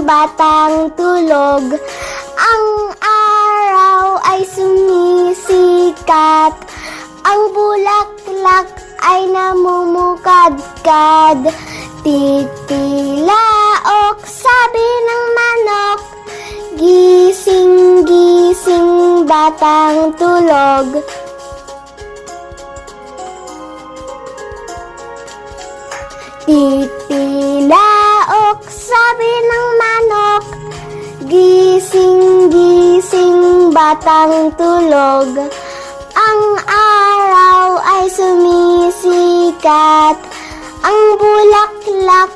batang tulog. Ang araw ay sumisikat, ang bulaklak ay namumukadkad. Titilaok, sabi ng manok, gising, gising, batang tulog. Titilaok, sabi ng manok, gising, gising, batang tulog. Ang araw ay sumisikat, ang bulaklak